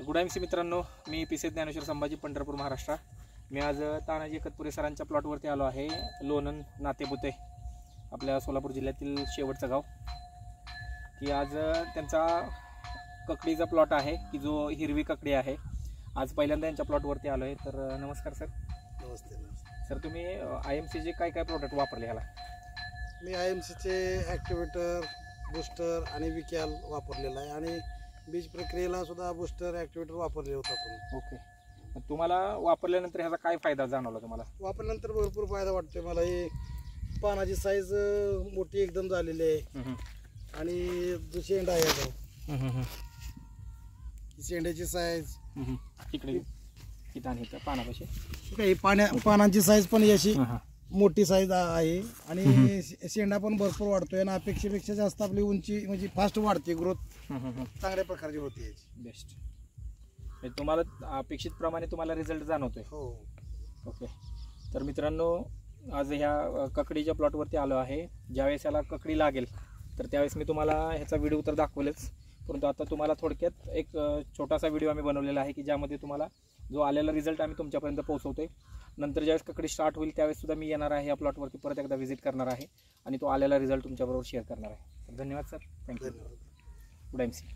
Good MC मित्रांनो, मी PC Dnyaneshwar Sambhaji, Pandharpur, Maharashtra. मी आज तानाजी एकतपुरे सरांच्या प्लॉटवरती आलो आहे। लोणन नातेबुते आपल्या सोलापूर जिल्ह्यातील शेवटचं गाव। की आज त्यांचा ककडीचा प्लॉट आहे की जो हिरवी ककडी आहे। आज पहिल्यांदा यांच्या प्लॉटवरती आलो आहे। तर नमस्कार सर। नमस्ते सर, तुम्ही IMCचे काय काय प्रोडक्ट वापरले ह्याला? मी IMCचे ॲक्टिवेटर, बूस्टर आणि विकॅल वापरलेला आहे आणि बीज प्रक्रियेला सुद्धा बूस्टर ॲक्टिवेटर वापरले होता आपण। ओके, तुम्हाला वापरल्यानंतर ह्याचा काय फायदा जाणवला तुम्हाला? वापरल्यानंतर भरपूर फायदा वाटतोय मला। हे पानाची साईज मोठी एकदम झालेली आहे आणि जो शेंडा आहे आता शेंड्याची साईज इकडे पानापाशी काही पानांची साईज पण अशी मोठी साईज आहे आणि शेंडा पण भरपूर वाढतोय आणि अपेक्षेपेक्षा जास्त आपली उंची म्हणजे फास्ट वाढते, ग्रोथ चांगल्या प्रकारची होते याची। बेस्ट, तुम्हाला अपेक्षित प्रमाणे तुम्हाला रिझल्ट जाणवतोय? हो। ओके, तर मित्रांनो, आज ह्या ककडीच्या प्लॉटवरती आलो आहे। ज्यावेळेस याला ककडी लागेल तर त्यावेळेस मी तुम्हाला ह्याचा व्हिडिओ तर दाखवलेच, परंतु आता तुम्हाला थोडक्यात एक छोटासा व्हिडिओ आम्ही बनवलेला आहे की ज्यामध्ये तुम्हाला जो आलेला रिझल्ट आम्ही तुमच्यापर्यंत पोहोचवतोय। नंतर ज्यावेळेस ककडी स्टार्ट होईल त्यावेळेस सुद्धा मी येणार आहे या प्लॉटवरती, परत एकदा व्हिजिट करणार आहे आणि तो आलेला रिझल्ट तुमच्याबरोबर शेअर करणार आहे। धन्यवाद सर, थँक्यू। Good MC.